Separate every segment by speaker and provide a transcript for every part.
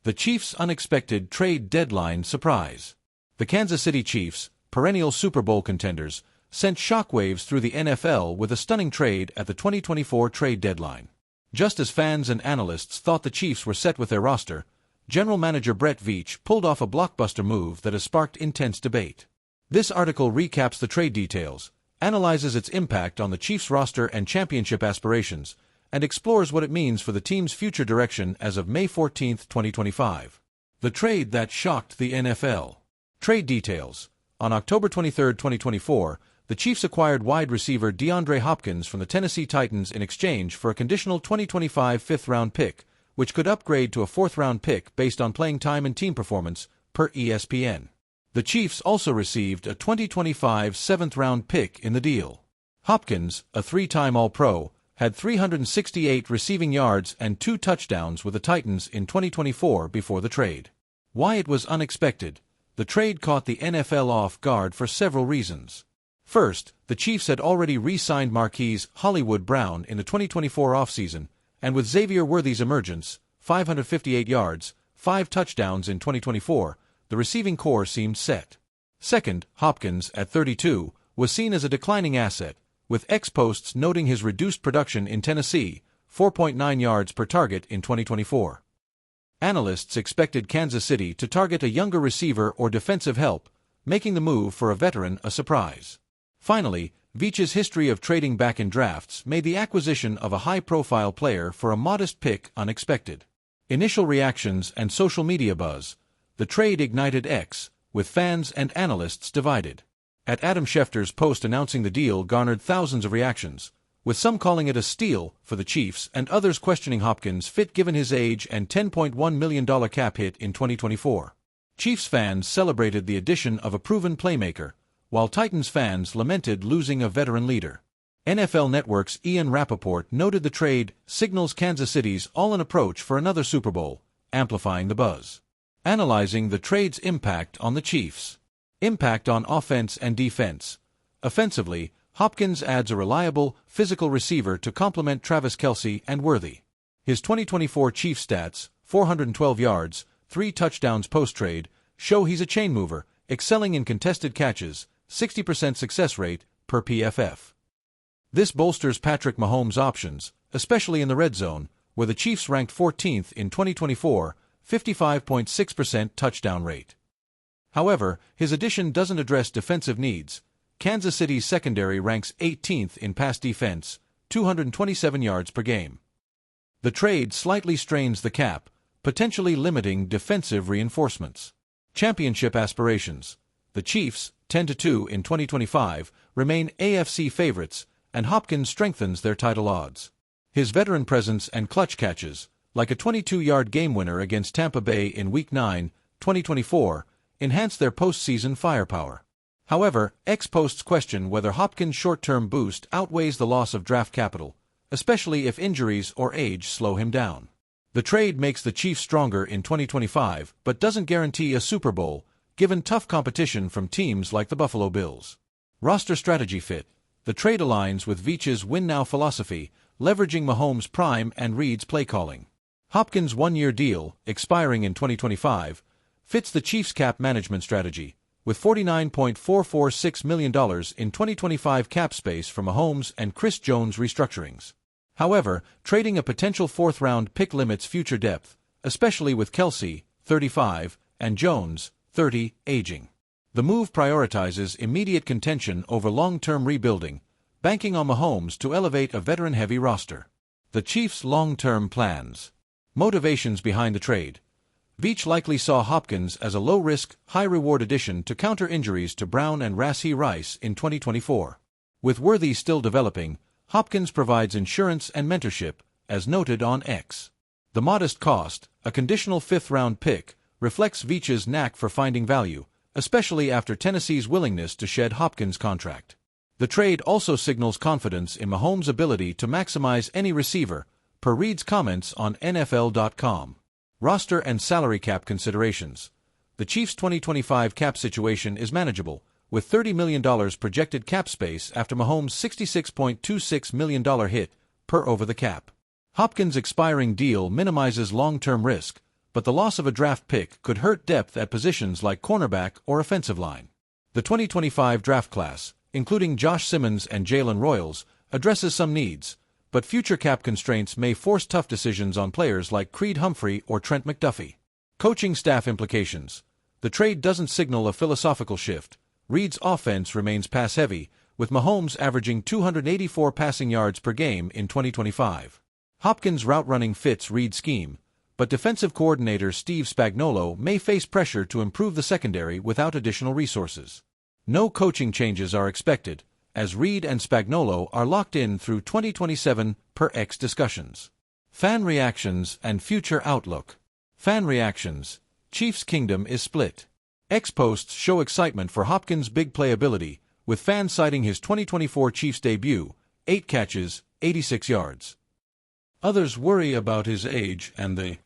Speaker 1: The Chiefs' unexpected trade deadline surprise. The Kansas City Chiefs, perennial Super Bowl contenders, sent shockwaves through the NFL with a stunning trade at the 2024 trade deadline. Just as fans and analysts thought the Chiefs were set with their roster, General Manager Brett Veach pulled off a blockbuster move that has sparked intense debate. This article recaps the trade details, analyzes its impact on the Chiefs' roster and championship aspirations, and explores what it means for the team's future direction as of May 14, 2025. The trade that shocked the NFL. Trade details. On October 23, 2024, the Chiefs acquired wide receiver DeAndre Hopkins from the Tennessee Titans in exchange for a conditional 2025 fifth-round pick, which could upgrade to a fourth-round pick based on playing time and team performance, per ESPN. The Chiefs also received a 2025 seventh-round pick in the deal. Hopkins, a three-time All-Pro, had 368 receiving yards and 2 touchdowns with the Titans in 2024 before the trade. Why it was unexpected. The trade caught the NFL off guard for several reasons. First, the Chiefs had already re-signed Marquise Hollywood Brown in the 2024 offseason, and with Xavier Worthy's emergence, 558 yards, 5 touchdowns in 2024, the receiving core seemed set. Second, Hopkins, at 32, was seen as a declining asset, with ex-posts noting his reduced production in Tennessee, 4.9 yards per target in 2024. Analysts expected Kansas City to target a younger receiver or defensive help, making the move for a veteran a surprise. Finally, Veach's history of trading back in drafts made the acquisition of a high-profile player for a modest pick unexpected. Initial reactions and social media buzz. The trade ignited X, with fans and analysts divided. At Adam Schefter's post announcing the deal garnered thousands of reactions, with some calling it a steal for the Chiefs and others questioning Hopkins' fit given his age and $10.1 million cap hit in 2024. Chiefs fans celebrated the addition of a proven playmaker, while Titans fans lamented losing a veteran leader. NFL Network's Ian Rappaport noted the trade signals Kansas City's all-in approach for another Super Bowl, amplifying the buzz. Analyzing the trade's impact on the Chiefs. Impact on offense and defense. Offensively, Hopkins adds a reliable, physical receiver to complement Travis Kelce and Worthy. His 2024 Chiefs stats, 412 yards, 3 touchdowns post-trade, show he's a chain mover, excelling in contested catches, 60% success rate, per PFF. This bolsters Patrick Mahomes' options, especially in the red zone, where the Chiefs ranked 14th in 2024, 55.6% touchdown rate. However, his addition doesn't address defensive needs. Kansas City's secondary ranks 18th in pass defense, 227 yards per game. The trade slightly strains the cap, potentially limiting defensive reinforcements. Championship aspirations. The Chiefs, 10-2 in 2025, remain AFC favorites, and Hopkins strengthens their title odds. His veteran presence and clutch catches, like a 22-yard game-winner against Tampa Bay in Week 9, 2024, enhance their postseason firepower. However, ex-posts question whether Hopkins' short-term boost outweighs the loss of draft capital, especially if injuries or age slow him down. The trade makes the Chiefs stronger in 2025 but doesn't guarantee a Super Bowl, given tough competition from teams like the Buffalo Bills. Roster strategy fit. The trade aligns with Veach's win-now philosophy, leveraging Mahomes' prime and Reid's play-calling. Hopkins' one-year deal, expiring in 2025, fits the Chiefs' cap management strategy, with $49.446 million in 2025 cap space for Mahomes and Chris Jones restructurings. However, trading a potential fourth-round pick limits future depth, especially with Kelce, 35, and Jones, 30, aging. The move prioritizes immediate contention over long-term rebuilding, banking on Mahomes to elevate a veteran-heavy roster. The Chiefs' long-term plans. Motivations behind the trade. Veach likely saw Hopkins as a low-risk, high-reward addition to counter injuries to Brown and Rashee Rice in 2024. With Worthy still developing, Hopkins provides insurance and mentorship, as noted on X. The modest cost, a conditional fifth-round pick, reflects Veach's knack for finding value, especially after Tennessee's willingness to shed Hopkins' contract. The trade also signals confidence in Mahomes' ability to maximize any receiver, per Reid's comments on NFL.com. Roster and salary cap considerations. The Chiefs' 2025 cap situation is manageable, with $30 million projected cap space after Mahomes' $66.26 million hit, per over the cap. Hopkins' expiring deal minimizes long-term risk, but the loss of a draft pick could hurt depth at positions like cornerback or offensive line. The 2025 draft class, including Josh Simmons and Jalen Royals, addresses some needs, but future cap constraints may force tough decisions on players like Creed Humphrey or Trent McDuffie. Coaching staff implications. The trade doesn't signal a philosophical shift. Reid's offense remains pass-heavy, with Mahomes averaging 284 passing yards per game in 2025. Hopkins' route running fits Reid's scheme, but defensive coordinator Steve Spagnuolo may face pressure to improve the secondary without additional resources. No coaching changes are expected, as Reid and Spagnuolo are locked in through 2027 per X discussions. Fan reactions and future outlook. Fan reactions. Chiefs Kingdom is split. X posts show excitement for Hopkins' big playability, with fans citing his 2024 Chiefs debut, 8 catches, 86 yards. Others worry about his age and the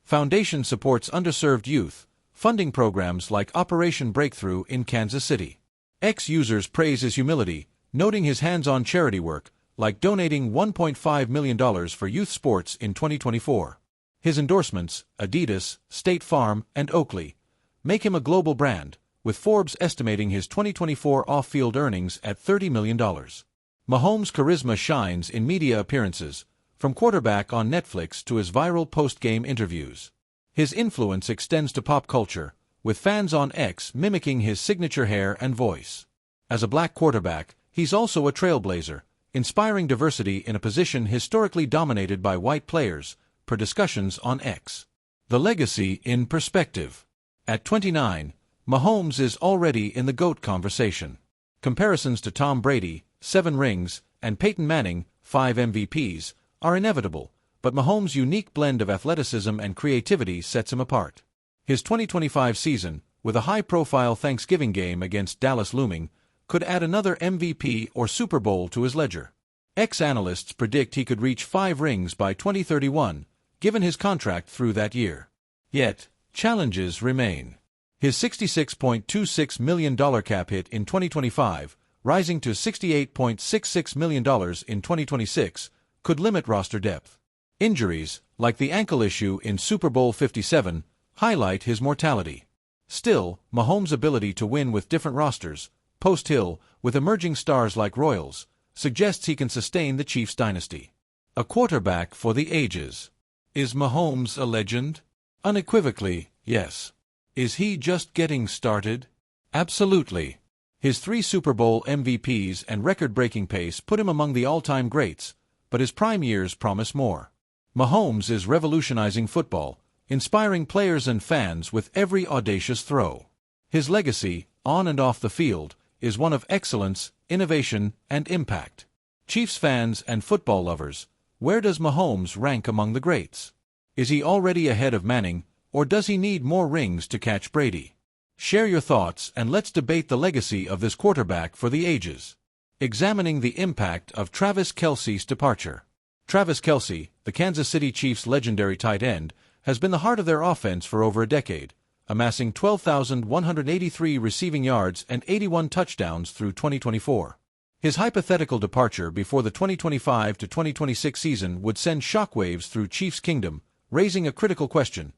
Speaker 1: foundation supports underserved youth, funding programs like Operation Breakthrough in Kansas City. X users praise his humility, noting his hands-on charity work, like donating $1.5 million for youth sports in 2024. His endorsements, Adidas, State Farm, and Oakley, make him a global brand, with Forbes estimating his 2024 off-field earnings at $30 million. Mahomes' charisma shines in media appearances, from quarterback on Netflix to his viral post-game interviews. His influence extends to pop culture, with fans on X mimicking his signature hair and voice. As a black quarterback, he's also a trailblazer, inspiring diversity in a position historically dominated by white players, per discussions on X. The legacy in perspective. At 29, Mahomes is already in the GOAT conversation. Comparisons to Tom Brady, 7 rings, and Peyton Manning, 5 MVPs, are inevitable, but Mahomes' unique blend of athleticism and creativity sets him apart. His 2025 season, with a high-profile Thanksgiving game against Dallas looming, could add another MVP or Super Bowl to his ledger. Ex-analysts predict he could reach 5 rings by 2031, given his contract through that year. Yet, challenges remain. His $66.26 million cap hit in 2025, rising to $68.66 million in 2026, could limit roster depth. Injuries, like the ankle issue in Super Bowl 57, highlight his mortality. Still, Mahomes' ability to win with different rosters, post-Hill, with emerging stars like Royals, suggests he can sustain the Chiefs' dynasty. A quarterback for the ages. Is Mahomes a legend? Unequivocally, yes. Is he just getting started? Absolutely. His 3 Super Bowl MVPs and record-breaking pace put him among the all-time greats, but his prime years promise more. Mahomes is revolutionizing football, inspiring players and fans with every audacious throw. His legacy, on and off the field, is one of excellence, innovation, and impact. Chiefs fans and football lovers, where does Mahomes rank among the greats? Is he already ahead of Manning, or does he need more rings to catch Brady? Share your thoughts and let's debate the legacy of this quarterback for the ages. Examining the impact of Travis Kelce's departure. Travis Kelce, the Kansas City Chiefs' legendary tight end, has been the heart of their offense for over a decade, amassing 12,183 receiving yards and 81 touchdowns through 2024. His hypothetical departure before the 2025 to 2026 season would send shockwaves through Chiefs Kingdom, raising a critical question.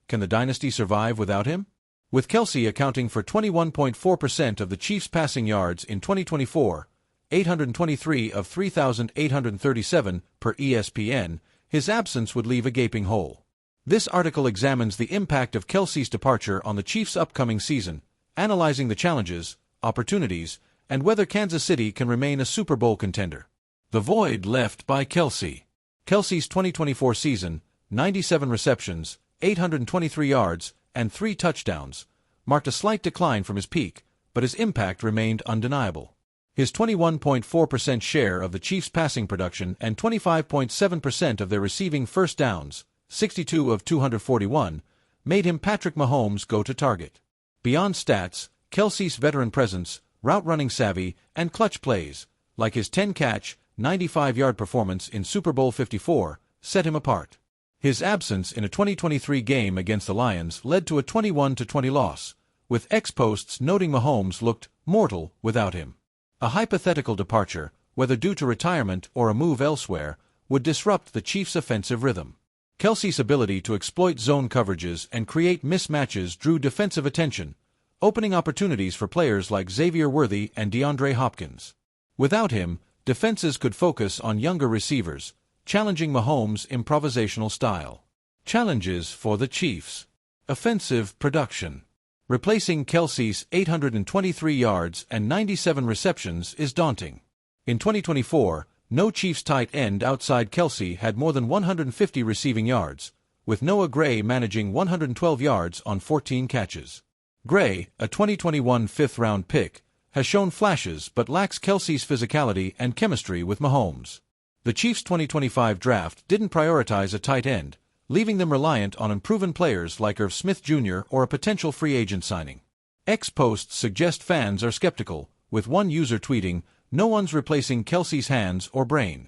Speaker 1: Can the dynasty survive without him? With Kelce accounting for 21.4% of the Chiefs' passing yards in 2024, 823 of 3,837 per ESPN, his absence would leave a gaping hole. This article examines the impact of Kelce's departure on the Chiefs' upcoming season, analyzing the challenges, opportunities, and whether Kansas City can remain a Super Bowl contender. The void left by Kelce. Kelce's 2024 season, 97 receptions, 823 yards, and 3 touchdowns, marked a slight decline from his peak, but his impact remained undeniable. His 21.4% share of the Chiefs' passing production and 25.7% of their receiving first downs, 62 of 241, made him Patrick Mahomes' go-to target. Beyond stats, Kelce's veteran presence, route-running savvy, and clutch plays, like his 10-catch, 95-yard performance in Super Bowl 54, set him apart. His absence in a 2023 game against the Lions led to a 21-20 loss, with ex-posts noting Mahomes looked mortal without him. A hypothetical departure, whether due to retirement or a move elsewhere, would disrupt the Chiefs' offensive rhythm. Kelce's ability to exploit zone coverages and create mismatches drew defensive attention, opening opportunities for players like Xavier Worthy and DeAndre Hopkins. Without him, defenses could focus on younger receivers, challenging Mahomes' improvisational style. Challenges for the Chiefs. Offensive production. Replacing Kelce's 823 yards and 97 receptions is daunting. In 2024, no Chiefs tight end outside Kelce had more than 150 receiving yards, with Noah Gray managing 112 yards on 14 catches. Gray, a 2021 fifth-round pick, has shown flashes but lacks Kelce's physicality and chemistry with Mahomes. The Chiefs' 2025 draft didn't prioritize a tight end, leaving them reliant on unproven players like Irv Smith Jr. or a potential free agent signing. X posts suggest fans are skeptical, with one user tweeting, "No one's replacing Kelce's hands or brain."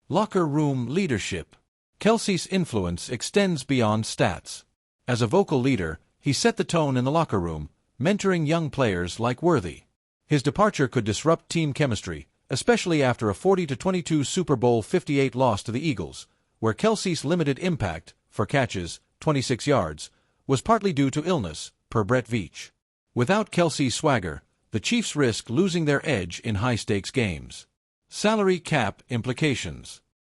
Speaker 1: Locker room leadership. Kelce's influence extends beyond stats. As a vocal leader, he set the tone in the locker room, mentoring young players like Worthy. His departure could disrupt team chemistry, especially after a 40-22 Super Bowl 58 loss to the Eagles, where Kelce's limited impact, for catches, 26 yards, was partly due to illness, per Brett Veach. Without Kelce's swagger, the Chiefs risk losing their edge in high-stakes games. Salary cap implications.